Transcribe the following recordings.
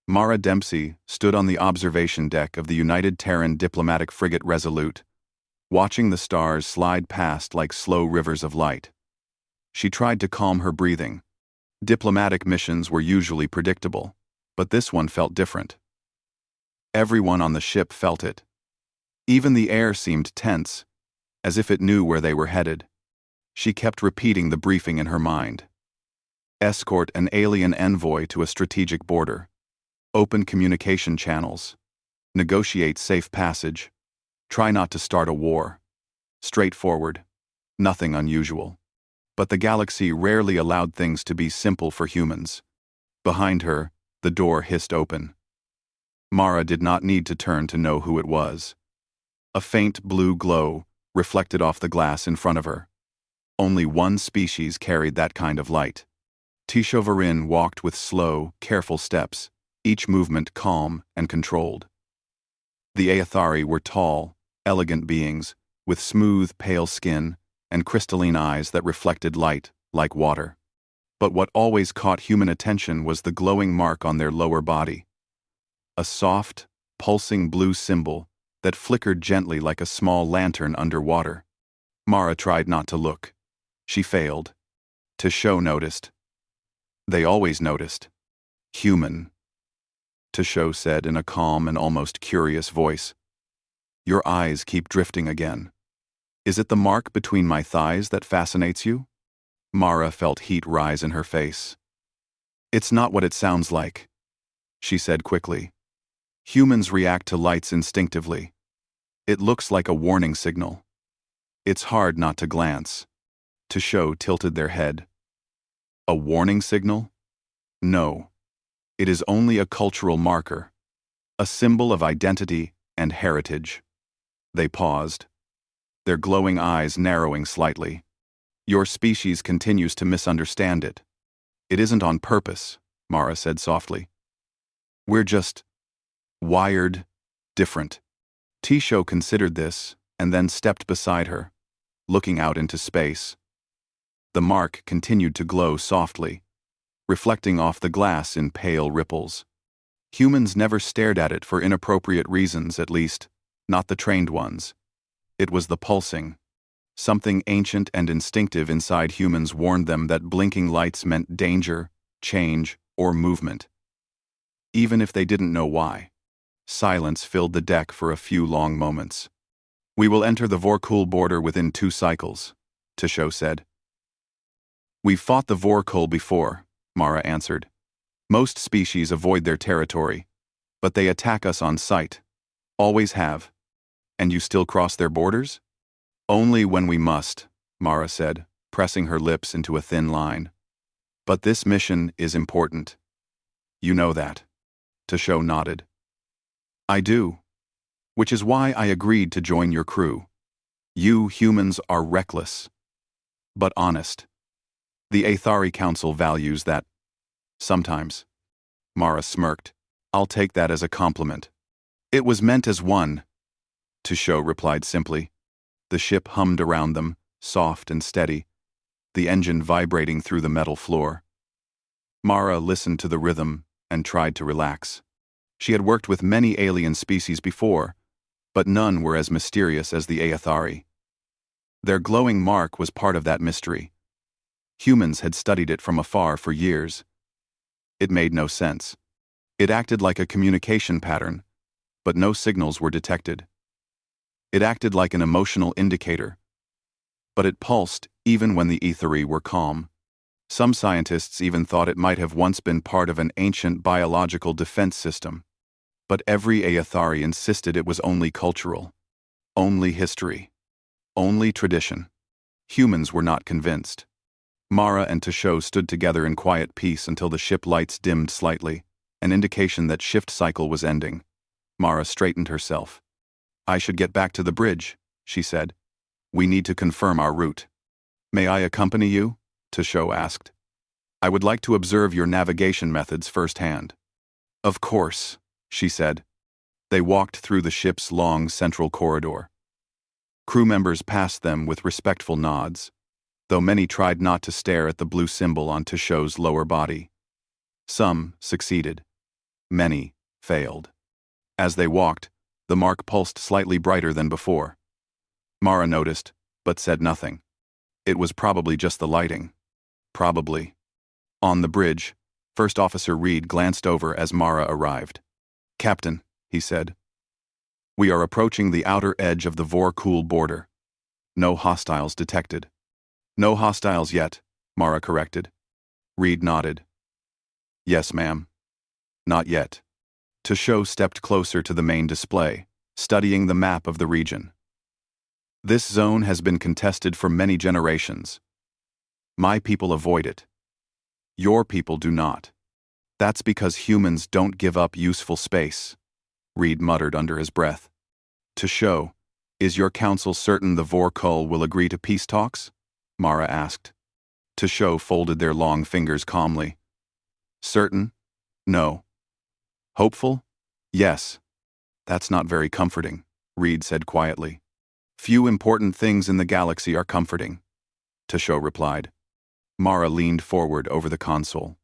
Mara Dempsey stood on the observation deck of the United Terran diplomatic frigate Resolute, watching the stars slide past like slow rivers of light. She tried to calm her breathing. Diplomatic missions were usually predictable, but this one felt different. Everyone on the ship felt it. Even the air seemed tense, as if it knew where they were headed. She kept repeating the briefing in her mind. Escort an alien envoy to a strategic border. Open communication channels. Negotiate safe passage. Try not to start a war. Straightforward. Nothing unusual. But the galaxy rarely allowed things to be simple for humans. Behind her, the door hissed open. Mara did not need to turn to know who it was. A faint blue glow reflected off the glass in front of her. Only one species carried that kind of light. Tishovarin walked with slow, careful steps, each movement calm and controlled. The Aethari were tall, elegant beings, with smooth, pale skin and crystalline eyes that reflected light like water. But what always caught human attention was the glowing mark on their lower body. A soft, pulsing blue symbol that flickered gently like a small lantern underwater. Mara tried not to look. She failed. Tisho noticed. They always noticed. Human. Tisho said in a calm and almost curious voice. Your eyes keep drifting again. Is it the mark between my thighs that fascinates you? Mara felt heat rise in her face. It's not what it sounds like, she said quickly. Humans react to lights instinctively. It looks like a warning signal. It's hard not to glance. Tisho tilted their head. A warning signal? No. It is only a cultural marker. A symbol of identity and heritage. They paused, their glowing eyes narrowing slightly. Your species continues to misunderstand it. It isn't on purpose, Mara said softly. We're just wired different. Tisho considered this and then stepped beside her, looking out into space. The mark continued to glow softly, reflecting off the glass in pale ripples. Humans never stared at it for inappropriate reasons, at least, not the trained ones. It was the pulsing. Something ancient and instinctive inside humans warned them that blinking lights meant danger, change, or movement. Even if they didn't know why. Silence filled the deck for a few long moments. We will enter the Vorkul border within 2 cycles, Tisho said. We've fought the Vorkul before, Mara answered. Most species avoid their territory, but they attack us on sight. Always have. And you still cross their borders? Only when we must, Mara said, pressing her lips into a thin line. But this mission is important. You know that. Tisho nodded. I do. Which is why I agreed to join your crew. You humans are reckless, but honest. The Aethari Council values that. Sometimes. Mara smirked. I'll take that as a compliment. It was meant as one. Tisho replied simply. The ship hummed around them, soft and steady, the engine vibrating through the metal floor. Mara listened to the rhythm and tried to relax. She had worked with many alien species before, but none were as mysterious as the Aethari. Their glowing mark was part of that mystery. Humans had studied it from afar for years. It made no sense. It acted like a communication pattern, but no signals were detected. It acted like an emotional indicator, but it pulsed even when the Aethari were calm. Some scientists even thought it might have once been part of an ancient biological defense system. But every Aethari insisted it was only cultural, only history, only tradition. Humans were not convinced. Mara and Tisho stood together in quiet peace until the ship lights dimmed slightly, an indication that shift cycle was ending. Mara straightened herself. I should get back to the bridge, she said. We need to confirm our route. May I accompany you? Tisho asked. I would like to observe your navigation methods firsthand. Of course, she said. They walked through the ship's long central corridor. Crew members passed them with respectful nods, though many tried not to stare at the blue symbol on Tisho's lower body. Some succeeded. Many failed. As they walked, the mark pulsed slightly brighter than before. Mara noticed, but said nothing. It was probably just the lighting. Probably. On the bridge, First Officer Reed glanced over as Mara arrived. "Captain," he said. "We are approaching the outer edge of the Vorkul border. No hostiles detected." "No hostiles yet," Mara corrected. Reed nodded. "Yes, ma'am." "Not yet." Tosho stepped closer to the main display, studying the map of the region. "This zone has been contested for many generations. My people avoid it. Your people do not. That's because humans don't give up useful space," Reed muttered under his breath. "Tosho, is your council certain the Vorkul will agree to peace talks?" Mara asked. Tosho folded their long fingers calmly. "Certain? No. Hopeful? Yes." "That's not very comforting," Reed said quietly. "Few important things in the galaxy are comforting," Tosho replied. Mara leaned forward over the console.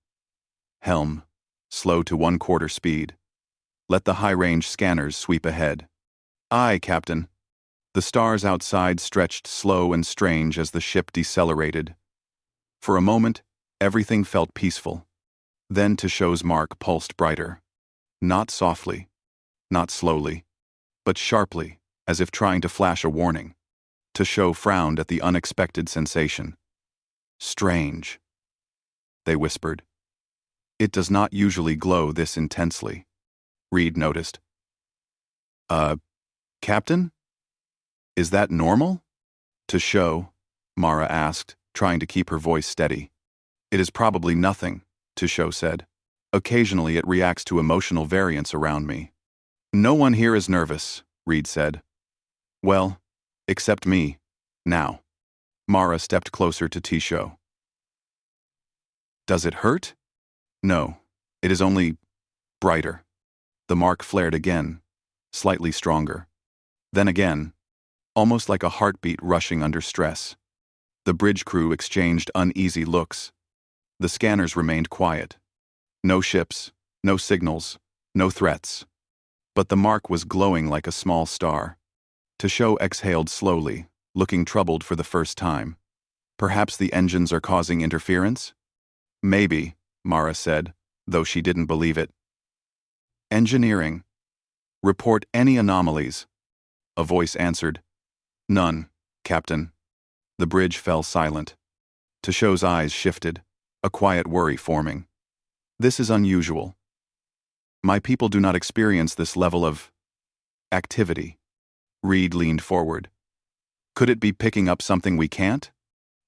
"Helm, slow to 1/4 speed. Let the high-range scanners sweep ahead." "Aye, Captain." The stars outside stretched slow and strange as the ship decelerated. For a moment, everything felt peaceful. Then Tosho's mark pulsed brighter. Not softly, not slowly, but sharply, as if trying to flash a warning. Tosho frowned at the unexpected sensation. "Strange," they whispered. "It does not usually glow this intensely," Reed noticed. Captain? Is that normal?" "Tosho," Mara asked, trying to keep her voice steady. "It is probably nothing," Tosho said. "Occasionally it reacts to emotional variance around me." "No one here is nervous," Reed said. "Well, except me. Now." Mara stepped closer to Tosho. "Does it hurt?" "No, it is only brighter." The mark flared again, slightly stronger. Then again, almost like a heartbeat rushing under stress. The bridge crew exchanged uneasy looks. The scanners remained quiet. No ships, no signals, no threats. But the mark was glowing like a small star. Tosho exhaled slowly, looking troubled for the first time. "Perhaps the engines are causing interference?" "Maybe," Mara said, though she didn't believe it. "Engineering. Report any anomalies." A voice answered. "None, Captain." The bridge fell silent. Tosho's eyes shifted, a quiet worry forming. "This is unusual. My people do not experience this level of activity." Reed leaned forward. "Could it be picking up something we can't?"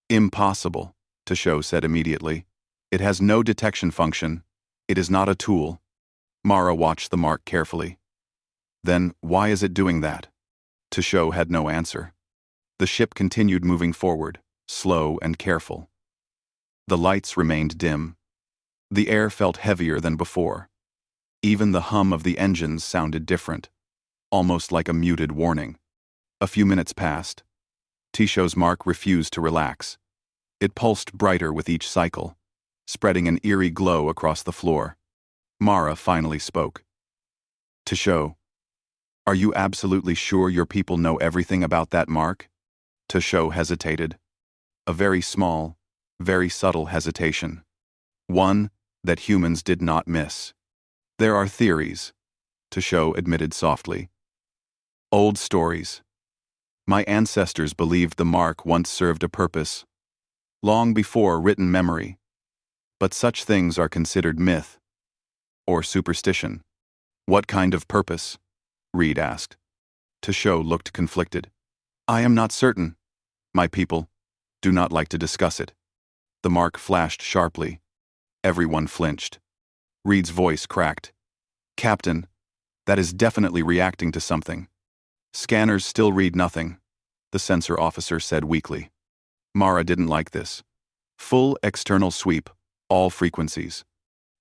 "Impossible," Tosho said immediately. "It has no detection function. It is not a tool." Mara watched the mark carefully. "Then why is it doing that?" Tosho had no answer. The ship continued moving forward, slow and careful. The lights remained dim. The air felt heavier than before. Even the hum of the engines sounded different, almost like a muted warning. A few minutes passed. Tosho's mark refused to relax. It pulsed brighter with each cycle, spreading an eerie glow across the floor. Mara finally spoke. "Tosho, are you absolutely sure your people know everything about that mark?" Tosho hesitated. A very small, very subtle hesitation. One that humans did not miss. "There are theories," Tosho admitted softly. "Old stories. My ancestors believed the mark once served a purpose, long before written memory. But such things are considered myth or superstition." "What kind of purpose?" Reed asked. Tosho looked conflicted. "I am not certain. My people do not like to discuss it." The mark flashed sharply. Everyone flinched. Reed's voice cracked. "Captain, that is definitely reacting to something." "Scanners still read nothing," the sensor officer said weakly. Mara didn't like this. "Full external sweep, all frequencies."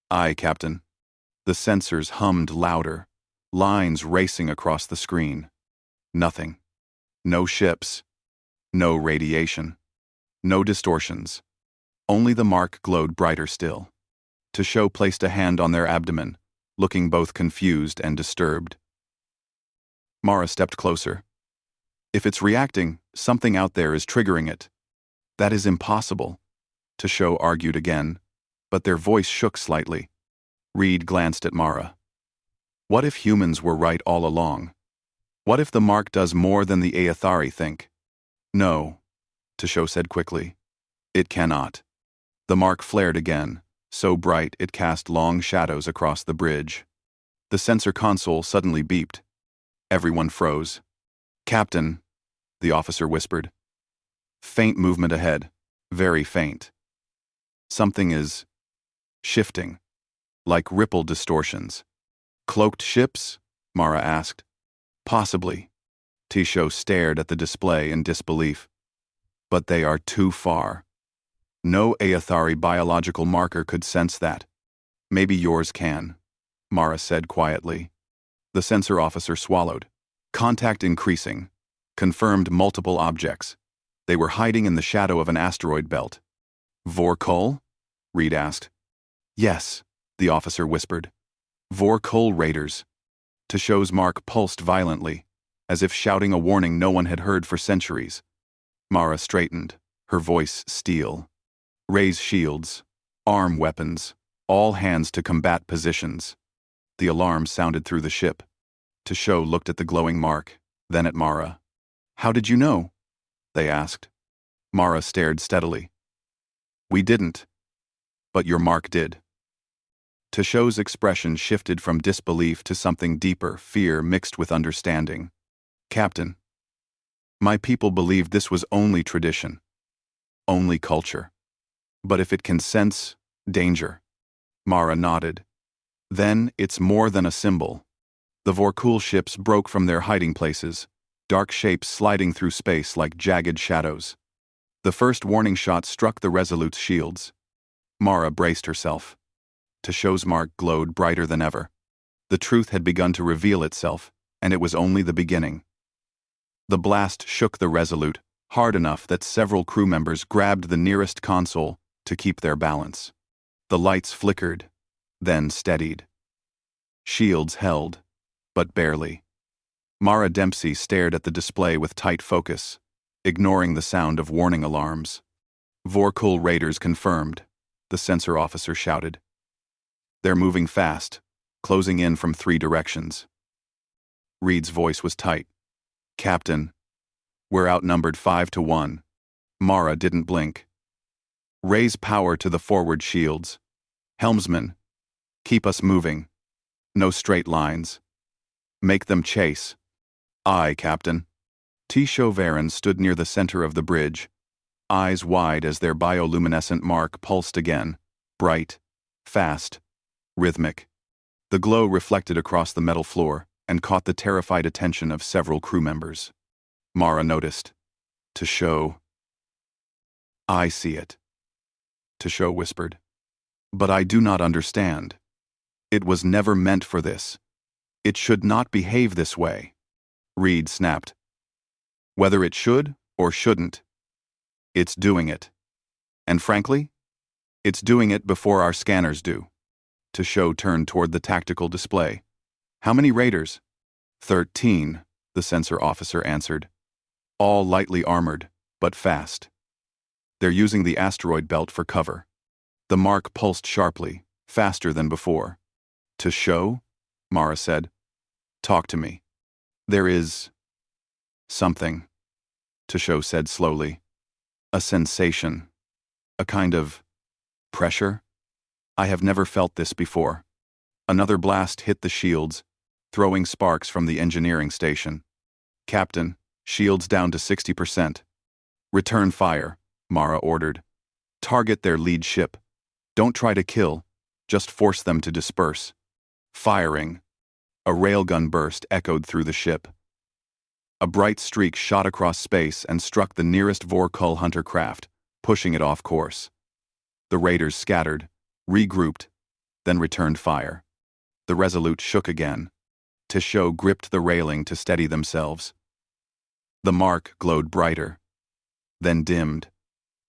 "Aye, Captain." The sensors hummed louder, lines racing across the screen. Nothing. No ships. No radiation. No distortions. Only the mark glowed brighter still. Tosho placed a hand on their abdomen, looking both confused and disturbed. Mara stepped closer. If it's reacting, something out there is triggering it. That is impossible. Tesho argued again, but their voice shook slightly. Reed glanced at Mara. What if humans were right all along? What if the mark does more than the Aethari think? No, Tesho said quickly. It cannot. The mark flared again, so bright it cast long shadows across the bridge. The sensor console suddenly beeped. Everyone froze. Captain, the officer whispered. Faint movement ahead, very faint. Something is shifting, like ripple distortions. Cloaked ships? Mara asked. Possibly. Tesho stared at the display in disbelief. But they are too far. No Aethari biological marker could sense that. Maybe yours can, Mara said quietly. The sensor officer swallowed. Contact increasing. Confirmed multiple objects. They were hiding in the shadow of an asteroid belt. Vorkul? Reed asked. Yes, the officer whispered. Vorkul raiders. Tesho's mark pulsed violently, as if shouting a warning no one had heard for centuries. Mara straightened, her voice steel. Raise shields, arm weapons, all hands to combat positions. The alarm sounded through the ship. Tesho looked at the glowing mark, then at Mara. How did you know? They asked. Mara stared steadily. We didn't. But your mark did. Tesho's expression shifted from disbelief to something deeper, fear mixed with understanding. Captain, my people believed this was only tradition, only culture. But if it can sense danger, Mara nodded. Then it's more than a symbol. The Vorkul ships broke from their hiding places, dark shapes sliding through space like jagged shadows. The first warning shot struck the Resolute's shields. Mara braced herself. Tesho's mark glowed brighter than ever. The truth had begun to reveal itself, and it was only the beginning. The blast shook the Resolute, hard enough that several crew members grabbed the nearest console to keep their balance. The lights flickered, then steadied. Shields held, but barely. Mara Dempsey stared at the display with tight focus, ignoring the sound of warning alarms. Vorkul raiders confirmed, the sensor officer shouted. They're moving fast, closing in from 3 directions. Reed's voice was tight. Captain, we're outnumbered 5-1. Mara didn't blink. Raise power to the forward shields. Helmsman, keep us moving. No straight lines. Make them chase. Aye, Captain. Tesho Varen stood near the center of the bridge, eyes wide as their bioluminescent mark pulsed again, bright, fast, rhythmic. The glow reflected across the metal floor and caught the terrified attention of several crew members. Mara noticed. Tesho. I see it. Tesho whispered. But I do not understand. It was never meant for this. It should not behave this way. Reed snapped. Whether it should or shouldn't, it's doing it. And frankly, it's doing it before our scanners do. Tesho turned toward the tactical display. How many raiders? 13, the sensor officer answered. All lightly armored, but fast. They're using the asteroid belt for cover. The mark pulsed sharply, faster than before. Tesho? Mara said. Talk to me. There is something, Tesho said slowly. A sensation. A kind of pressure. I have never felt this before. Another blast hit the shields, throwing sparks from the engineering station. Captain, shields down to 60%. Return fire, Mara ordered. Target their lead ship. Don't try to kill, just force them to disperse. Firing. A railgun burst echoed through the ship. A bright streak shot across space and struck the nearest Vorkul hunter craft, pushing it off course. The raiders scattered, regrouped, then returned fire. The Resolute shook again. Tesho gripped the railing to steady themselves. The mark glowed brighter, then dimmed,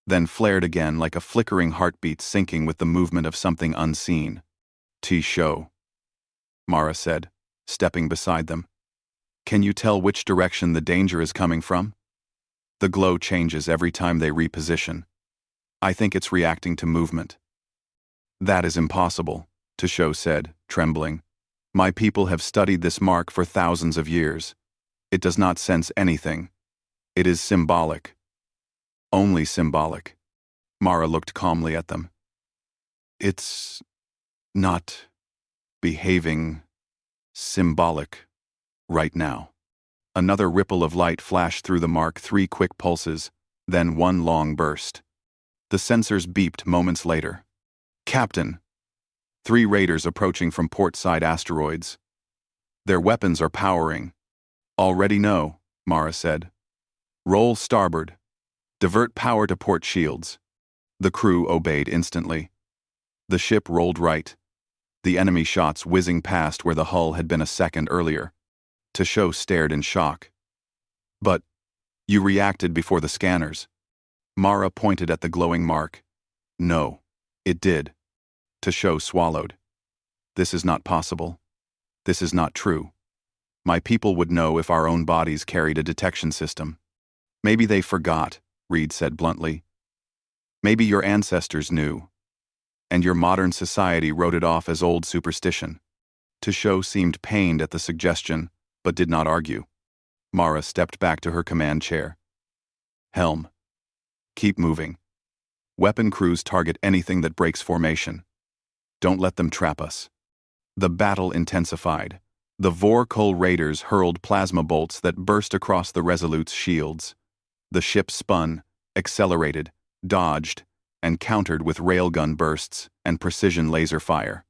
then flared again like a flickering heartbeat syncing with the movement of something unseen. Tesho. Mara said, stepping beside them. Can you tell which direction the danger is coming from? The glow changes every time they reposition. I think it's reacting to movement. That is impossible, Tesho said, trembling. My people have studied this mark for thousands of years. It does not sense anything. It is symbolic. Only symbolic. Mara looked calmly at them. It's not behaving symbolic right now. Another ripple of light flashed through the mark, 3 quick pulses, then one long burst. The sensors beeped moments later. Captain! 3 raiders approaching from port-side asteroids. Their weapons are powering. Already know, Mara said. Roll starboard. Divert power to port shields. The crew obeyed instantly. The ship rolled right, the enemy shots whizzing past where the hull had been a second earlier. Tesho stared in shock. But you reacted before the scanners. Mara pointed at the glowing mark. No, it did. Tesho swallowed. This is not possible. This is not true. My people would know if our own bodies carried a detection system. Maybe they forgot, Reed said bluntly. Maybe your ancestors knew. And your modern society wrote it off as old superstition. Tesho seemed pained at the suggestion, but did not argue. Mara stepped back to her command chair. Helm. Keep moving. Weapon crews target anything that breaks formation. Don't let them trap us. The battle intensified. The Vorkul raiders hurled plasma bolts that burst across the Resolute's shields. The ship spun, accelerated, dodged, and countered with railgun bursts and precision laser fire.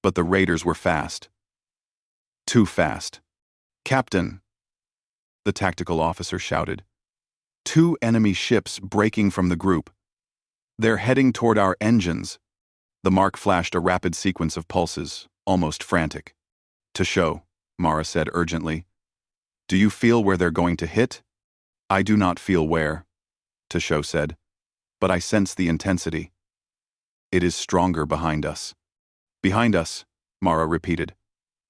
But the raiders were fast. Too fast. Captain! The tactical officer shouted. 2 enemy ships breaking from the group. They're heading toward our engines. The mark flashed a rapid sequence of pulses, almost frantic. Tesho, Mara said urgently. Do you feel where they're going to hit? I do not feel where, Tesho said, but I sense the intensity. It is stronger behind us. Behind us, Mara repeated.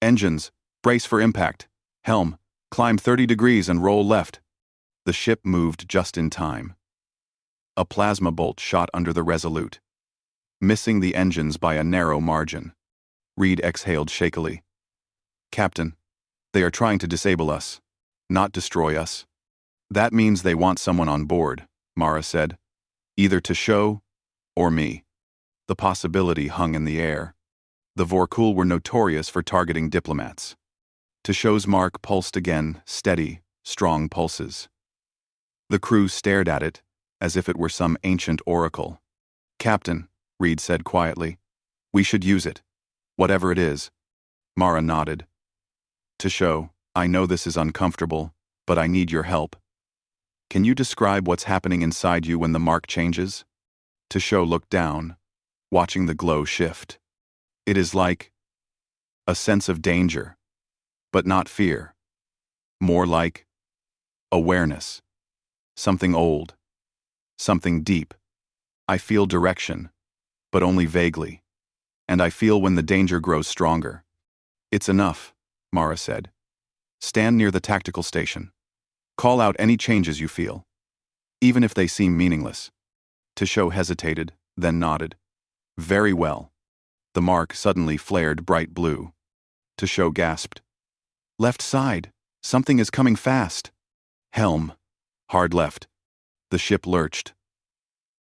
Engines, brace for impact. Helm, climb 30 degrees and roll left. The ship moved just in time. A plasma bolt shot under the Resolute, missing the engines by a narrow margin. Reed exhaled shakily. Captain, they are trying to disable us, not destroy us. That means they want someone on board, Mara said. Either Tesho or me. The possibility hung in the air. The Vorkul were notorious for targeting diplomats. Tesho's mark pulsed again, steady, strong pulses. The crew stared at it, as if it were some ancient oracle. Captain, Reed said quietly, we should use it. Whatever it is. Mara nodded. Tesho, I know this is uncomfortable, but I need your help. Can you describe what's happening inside you when the mark changes? Tesho looked down, watching the glow shift. It is like a sense of danger, but not fear. More like awareness. Something old. Something deep. I feel direction, but only vaguely. And I feel when the danger grows stronger. It's enough, Mara said. Stand near the tactical station. Call out any changes you feel, even if they seem meaningless. Tesho hesitated, then nodded. Very well. The mark suddenly flared bright blue. Tesho gasped. Left side. Something is coming fast. Helm. Hard left. The ship lurched.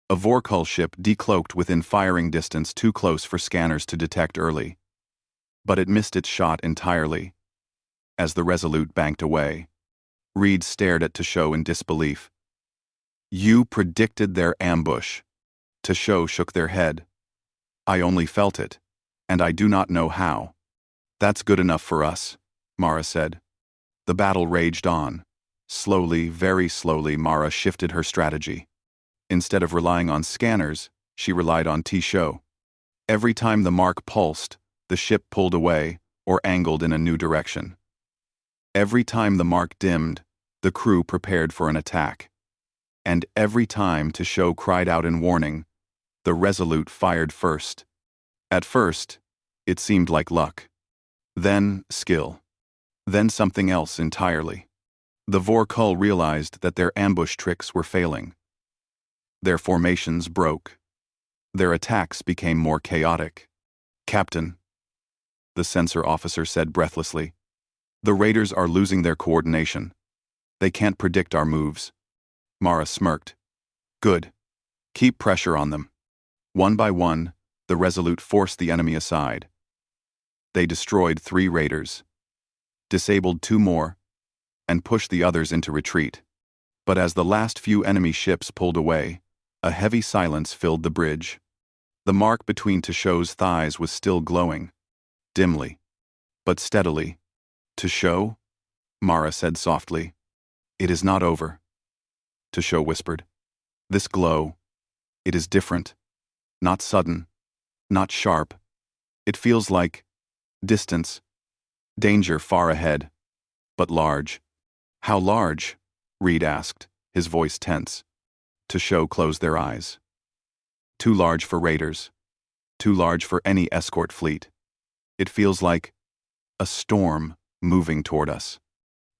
A Vorkul ship decloaked within firing distance too close for scanners to detect early. But it missed its shot entirely. As the Resolute banked away, Reed stared at Tesho in disbelief. You predicted their ambush. Tesho shook their head. I only felt it, and I do not know how. That's good enough for us, Mara said. The battle raged on. Slowly, very slowly, Mara shifted her strategy. Instead of relying on scanners, she relied on Tesho. Every time the mark pulsed, the ship pulled away or angled in a new direction. Every time the mark dimmed, the crew prepared for an attack. And every time Tesho cried out in warning, the Resolute fired first. At first, it seemed like luck. Then skill. Then something else entirely. The Vorkull realized that their ambush tricks were failing. Their formations broke. Their attacks became more chaotic. "Captain," the sensor officer said breathlessly, "the raiders are losing their coordination. They can't predict our moves." Mara smirked. "Good. Keep pressure on them." One by one, the Resolute forced the enemy aside. They destroyed 3 raiders, disabled 2 more, and pushed the others into retreat. But as the last few enemy ships pulled away, a heavy silence filled the bridge. The mark between Tishou's thighs was still glowing, dimly, but steadily. "Tishou?" Mara said softly. "It is not over," Tishou whispered. "This glow, it is different. Not sudden, not sharp. It feels like distance, danger far ahead, but large." "How large?" Reed asked, his voice tense. Tishou closed their eyes. "Too large for raiders. Too large for any escort fleet. It feels like a storm moving toward us."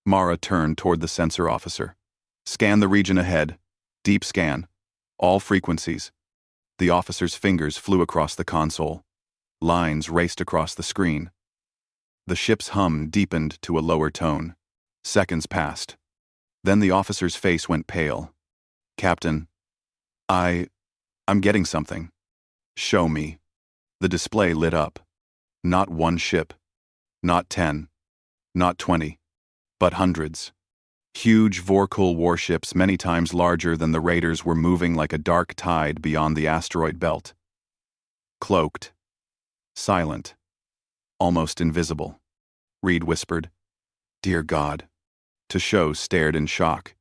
Mara turned toward the sensor officer. "Scan the region ahead. Deep scan. All frequencies." The officer's fingers flew across the console. Lines raced across the screen. The ship's hum deepened to a lower tone. Seconds passed. Then the officer's face went pale. "Captain, I'm getting something." "Show me." The display lit up. Not one ship. Not 10. Not 20. But hundreds. Huge Vorkull warships many times larger than the raiders were moving like a dark tide beyond the asteroid belt. Cloaked. Silent. Almost invisible. Reed whispered, "Dear God." Tishou stared in shock.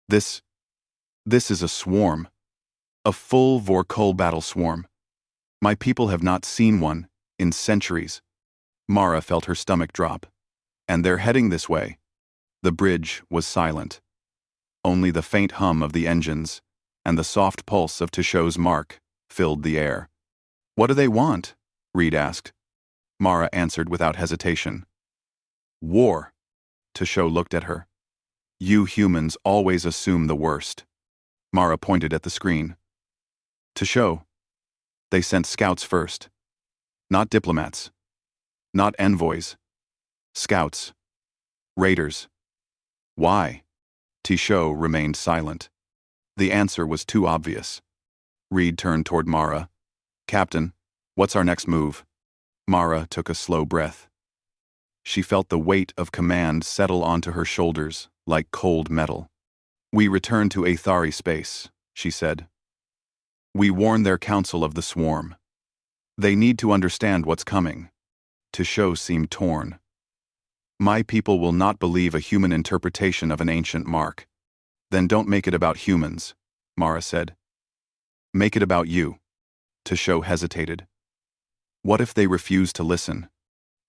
This is a swarm. A full Vorkull battle swarm. My people have not seen one in centuries." Mara felt her stomach drop. "And they're heading this way." The bridge was silent. Only the faint hum of the engines and the soft pulse of Tishou's mark filled the air. "What do they want?" Reed asked. Mara answered without hesitation. "War." Tishou looked at her. "You humans always assume the worst." Mara pointed at the screen. "Tishou, they sent scouts first. Not diplomats. Not envoys. Scouts. Raiders. Why?" Tishou remained silent. The answer was too obvious. Reed turned toward Mara. "Captain, what's our next move?" Mara took a slow breath. She felt the weight of command settle onto her shoulders like cold metal. "We return to Aethari space," she said. "We warn their council of the swarm. They need to understand what's coming." Tishou seemed torn. "My people will not believe a human interpretation of an ancient mark." "Then don't make it about humans," Mara said. "Make it about you." Tishou hesitated. "What if they refuse to listen?"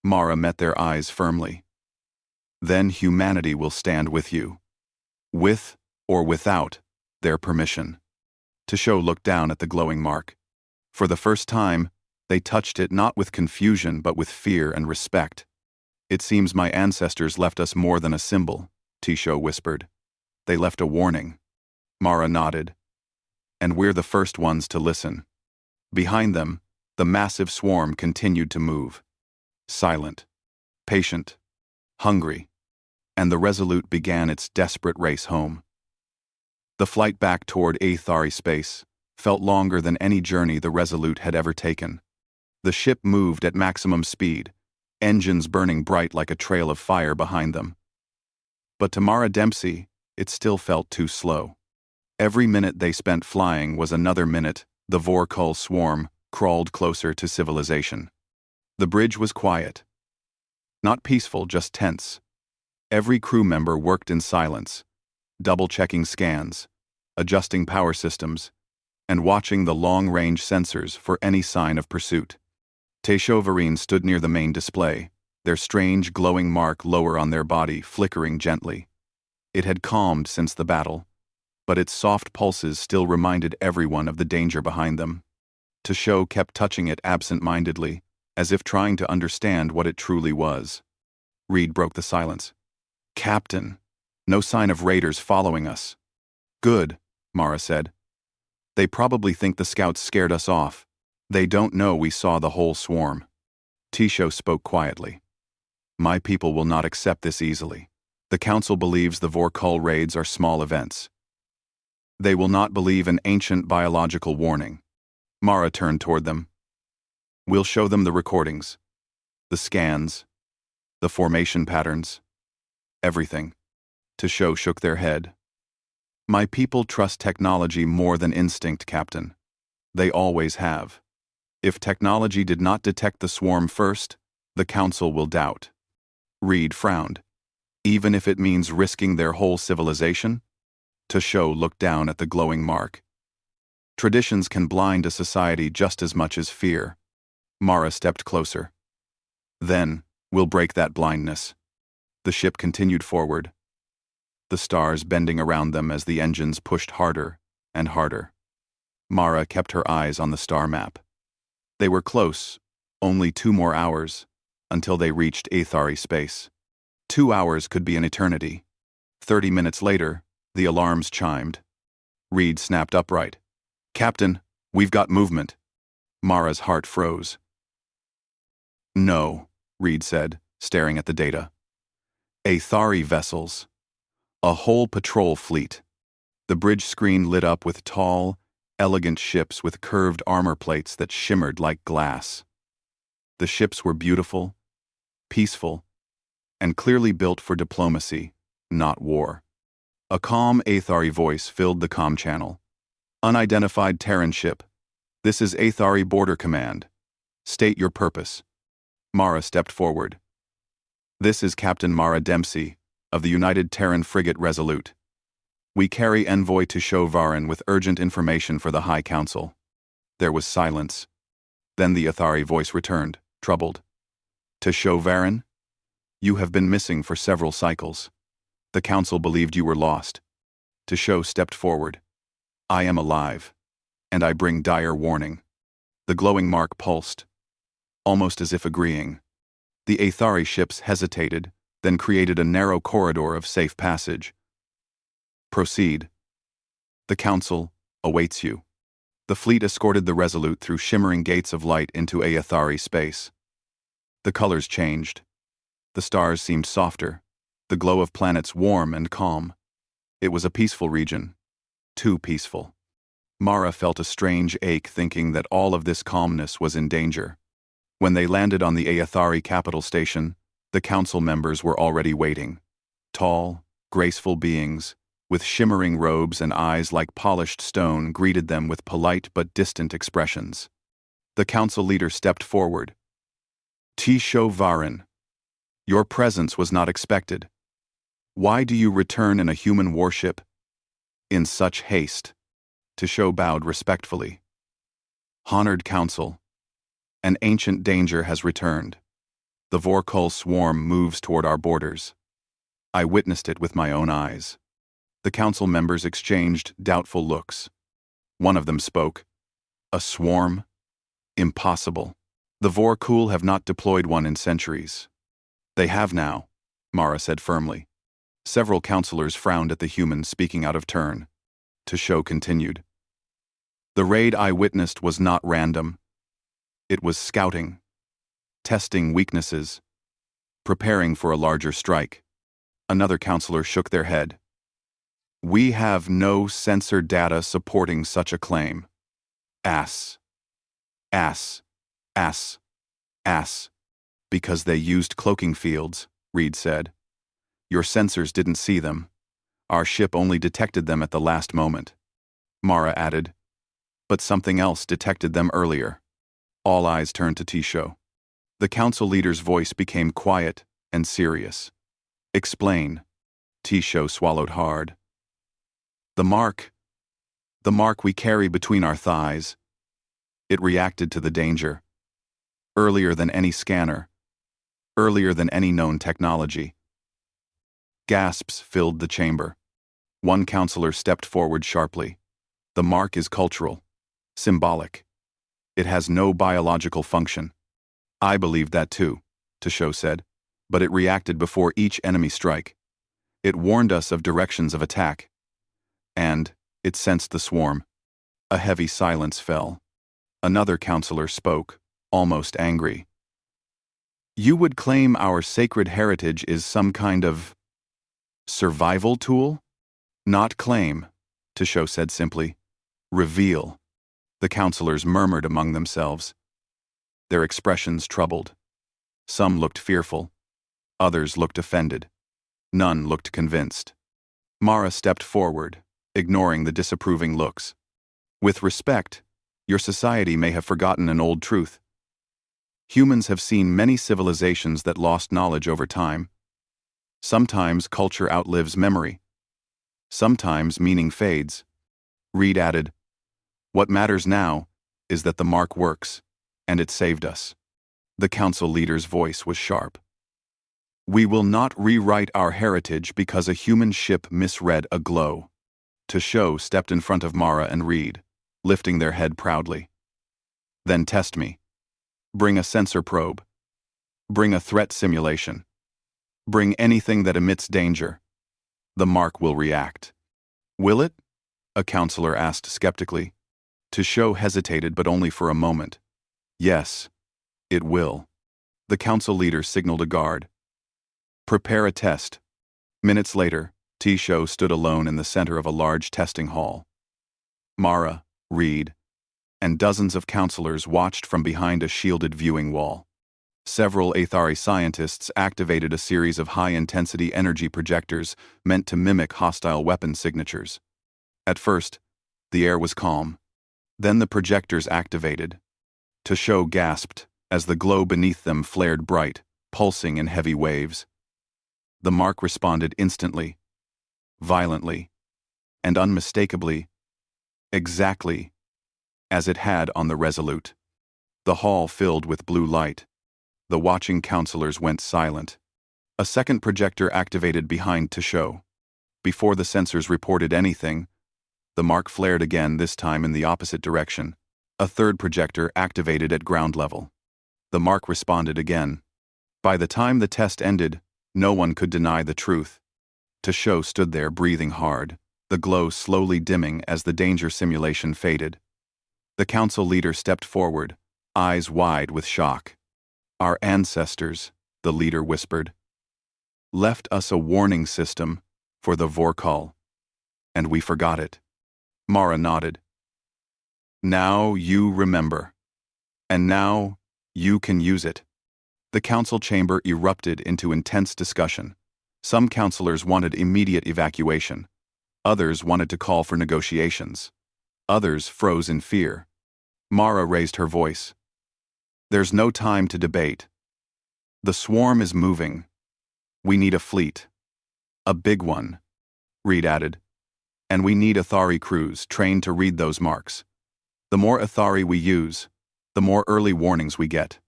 Mara met their eyes firmly. "Then humanity will stand with you. With or without their permission." Tishou looked down at the glowing mark. For the first time, they touched it not with confusion but with fear and respect. "It seems my ancestors left us more than a symbol," Tishou whispered. "They left a warning." Mara nodded. "And we're the first ones to listen." Behind them, the massive swarm continued to move. Silent, patient, hungry, and the Resolute began its desperate race home. The flight back toward Aethari space felt longer than any journey the Resolute had ever taken. The ship moved at maximum speed, engines burning bright like a trail of fire behind them. But to Mara Dempsey, it still felt too slow. Every minute they spent flying was another minute the Vorkull swarm crawled closer to civilization. The bridge was quiet. Not peaceful, just tense. Every crew member worked in silence, double-checking scans, adjusting power systems, and watching the long-range sensors for any sign of pursuit. Teshouvarine stood near the main display, their strange glowing mark lower on their body flickering gently. It had calmed since the battle, but its soft pulses still reminded everyone of the danger behind them. Tishou kept touching it absent-mindedly, as if trying to understand what it truly was. Reed broke the silence. "Captain, no sign of raiders following us." "Good," Mara said. "They probably think the scouts scared us off. They don't know we saw the whole swarm." Tisho spoke quietly. "My people will not accept this easily. The Council believes the Vorkul raids are small events. They will not believe an ancient biological warning." Mara turned toward them. "We'll show them the recordings, the scans, the formation patterns, everything." Tisho shook their head. "My people trust technology more than instinct, Captain. They always have. If technology did not detect the swarm first, the Council will doubt." Reed frowned. "Even if it means risking their whole civilization?" Tisho looked down at the glowing mark. "Traditions can blind a society just as much as fear." Mara stepped closer. "Then, we'll break that blindness." The ship continued forward, the stars bending around them as the engines pushed harder and harder. Mara kept her eyes on the star map. They were close, only 2 more hours, until they reached Aethari space. 2 hours could be an eternity. 30 minutes later, the alarms chimed. Reed snapped upright. "Captain, we've got movement." Mara's heart froze. "No," Reed said, staring at the data. "Aethari vessels. A whole patrol fleet." The bridge screen lit up with tall, elegant ships with curved armor plates that shimmered like glass. The ships were beautiful, peaceful, and clearly built for diplomacy, not war. A calm Aethari voice filled the comm channel. "Unidentified Terran ship. This is Aethari Border Command. State your purpose." Mara stepped forward. "This is Captain Mara Dempsey, of the United Terran frigate Resolute. We carry envoy Tisho Varan with urgent information for the High Council." There was silence. Then the Aethari voice returned, troubled. "Tisho Varan? You have been missing for several cycles. The Council believed you were lost." Tisho stepped forward. "I am alive, and I bring dire warning." The glowing mark pulsed, almost as if agreeing. The Aethari ships hesitated, then created a narrow corridor of safe passage. "Proceed. The Council awaits you." The fleet escorted the Resolute through shimmering gates of light into Aethari space. The colors changed. The stars seemed softer, the glow of planets warm and calm. It was a peaceful region. Too peaceful. Mara felt a strange ache thinking that all of this calmness was in danger. When they landed on the Aethari capital station, the Council members were already waiting. Tall, graceful beings, with shimmering robes and eyes like polished stone, greeted them with polite but distant expressions. The Council leader stepped forward. "Tisho Varan, your presence was not expected. Why do you return in a human warship in such haste?" Tisho bowed respectfully. "Honored Council, an ancient danger has returned. The Vorkul swarm moves toward our borders. I witnessed it with my own eyes." The Council members exchanged doubtful looks. One of them spoke. "A swarm? Impossible. The Vorkul have not deployed one in centuries." "They have now," Mara said firmly. Several councillors frowned at the human speaking out of turn. Tisho continued. "The raid I witnessed was not random. It was scouting, testing weaknesses, preparing for a larger strike." Another councillor shook their head. "We have no sensor data supporting such a claim." Ass. Ass. Ass. Ass. "Because they used cloaking fields," Reed said. "Your sensors didn't see them. Our ship only detected them at the last moment." Mara added, "But something else detected them earlier." All eyes turned to Tisho. The Council leader's voice became quiet and serious. "Explain." Tisho swallowed hard. The mark we carry between our thighs. It reacted to the danger. Earlier than any scanner. Earlier than any known technology." Gasps filled the chamber. One councillor stepped forward sharply. "The mark is cultural, symbolic. It has no biological function." I believed that too, Tesho said, but it reacted before each enemy strike. It warned us of directions of attack. And it sensed the swarm. A heavy silence fell. Another counselor spoke, almost angry. You would claim our sacred heritage is some kind of survival tool? Not claim, Tesho said simply. Reveal. The counselors murmured among themselves. Their expressions troubled. Some looked fearful. Others looked offended. None looked convinced. Mara stepped forward, ignoring the disapproving looks. With respect, your society may have forgotten an old truth. Humans have seen many civilizations that lost knowledge over time. Sometimes culture outlives memory. Sometimes meaning fades. Reed added, What matters now is that the mark works, and it saved us. The council leader's voice was sharp. We will not rewrite our heritage because a human ship misread a glow. Tesho stepped in front of Mara and Reed, lifting their head proudly. Then test me. Bring a sensor probe. Bring a threat simulation. Bring anything that emits danger. The mark will react. Will it? A counselor asked skeptically. Tesho hesitated, but only for a moment. Yes, it will. The council leader signaled a guard. Prepare a test. Minutes later, Tesho stood alone in the center of a large testing hall. Mara, Reed, and dozens of counselors watched from behind a shielded viewing wall. Several Aethari scientists activated a series of high-intensity energy projectors meant to mimic hostile weapon signatures. At first, the air was calm. Then the projectors activated. Tesho gasped as the glow beneath them flared bright, pulsing in heavy waves. The mark responded instantly, violently, and unmistakably, exactly as it had on the Resolute. The hall filled with blue light. The watching counselors went silent. A second projector activated behind Tesho. Before the sensors reported anything, the mark flared again, this time in the opposite direction. A third projector activated at ground level. The mark responded again. By the time the test ended, no one could deny the truth. Tesho stood there breathing hard, the glow slowly dimming as the danger simulation faded. The council leader stepped forward, eyes wide with shock. Our ancestors, the leader whispered, left us a warning system for the Vorkal, and we forgot it. Mara nodded. Now you remember. And now you can use it. The council chamber erupted into intense discussion. Some counselors wanted immediate evacuation. Others wanted to call for negotiations. Others froze in fear. Mara raised her voice. There's no time to debate. The swarm is moving. We need a fleet. A big one, Reed added. And we need Aethari crews trained to read those marks. The more Aethari we use, the more early warnings we get.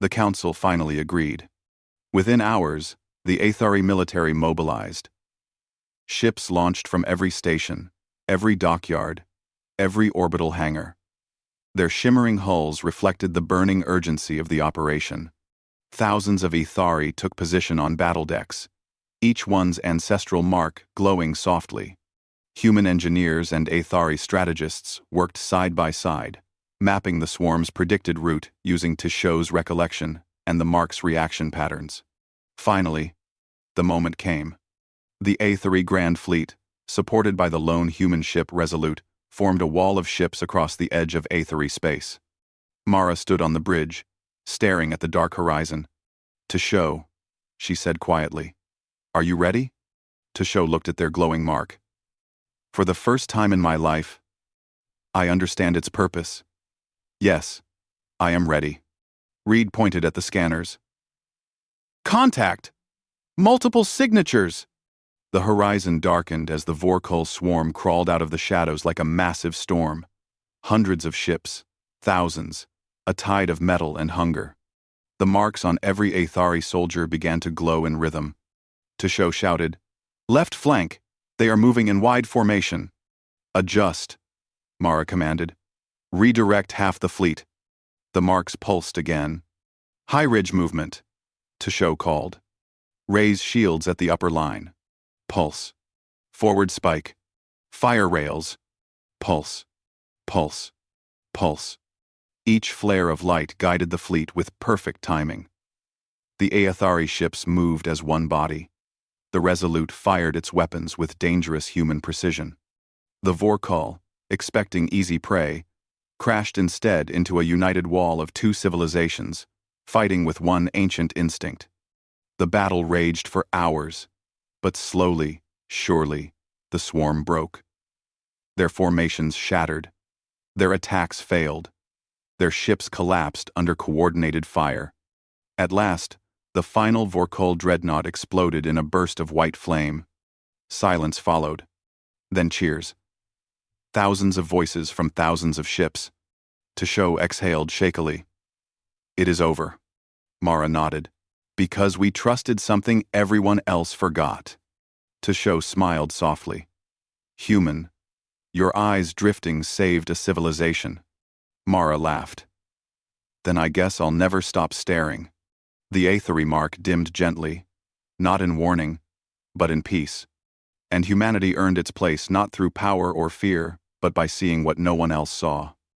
The council finally agreed. Within hours, the Aethari military mobilized. Ships launched from every station, every dockyard, every orbital hangar. Their shimmering hulls reflected the burning urgency of the operation. Thousands of Aethari took position on battle decks, each one's ancestral mark glowing softly. Human engineers and Aethari strategists worked side by side, mapping the swarm's predicted route using Tesho's recollection and the mark's reaction patterns. Finally, the moment came. The Aethari Grand Fleet, supported by the lone human ship Resolute, formed a wall of ships across the edge of Aethari space. Mara stood on the bridge, staring at the dark horizon. Tesho, she said quietly. Are you ready? Tesho looked at their glowing mark. For the first time in my life, I understand its purpose. Yes, I am ready. Reed pointed at the scanners. Contact! Multiple signatures! The horizon darkened as the Vorkal swarm crawled out of the shadows like a massive storm. Hundreds of ships, thousands, a tide of metal and hunger. The marks on every Aethari soldier began to glow in rhythm. Tesho shouted, Left flank! They are moving in wide formation. Adjust, Mara commanded. Redirect half the fleet. The marks pulsed again. High ridge movement. Tesho called. Raise shields at the upper line. Pulse. Forward spike. Fire rails. Pulse. Pulse. Pulse. Each flare of light guided the fleet with perfect timing. The Aethari ships moved as one body. The Resolute fired its weapons with dangerous human precision. The Vorkal, expecting easy prey, crashed instead into a united wall of two civilizations, fighting with one ancient instinct. The battle raged for hours, but slowly, surely, the swarm broke. Their formations shattered. Their attacks failed. Their ships collapsed under coordinated fire. At last, the final Vorkal dreadnought exploded in a burst of white flame. Silence followed. Then cheers. Thousands of voices from thousands of ships. Tesho exhaled shakily. It is over. Mara nodded. Because we trusted something everyone else forgot. Tesho smiled softly. Human. Your eyes drifting saved a civilization. Mara laughed. Then I guess I'll never stop staring. The Aethari mark dimmed gently, not in warning, but in peace. And humanity earned its place not through power or fear, but by seeing what no one else saw.